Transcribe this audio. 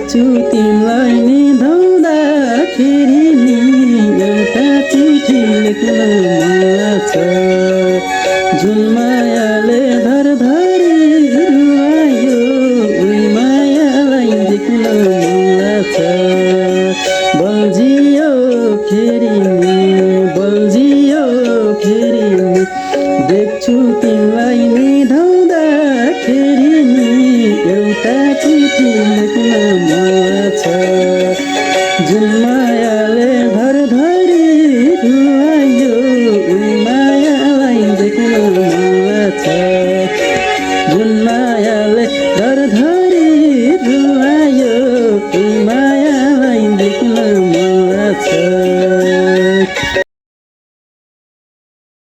देख्छु तिमीलाई निधाउँदाखेरि नि एउटा चिठी लेख्न मन लाग्छ जुन मायाले धरधरी रुवायो उही मायालाई देख्न मन लाग्छ बल्झियो फेरि देख्छु तिमीलाई निधाउँदाखेरि नि एउटा चिठी लेख्न मन लाग्छ जुन मायाले धरधरी रुवायो उही मायालाई देख्न मन लाग्छ जुन मायाले धरधरी रुवायो उही मायालाई देख्न मन लाग्छ।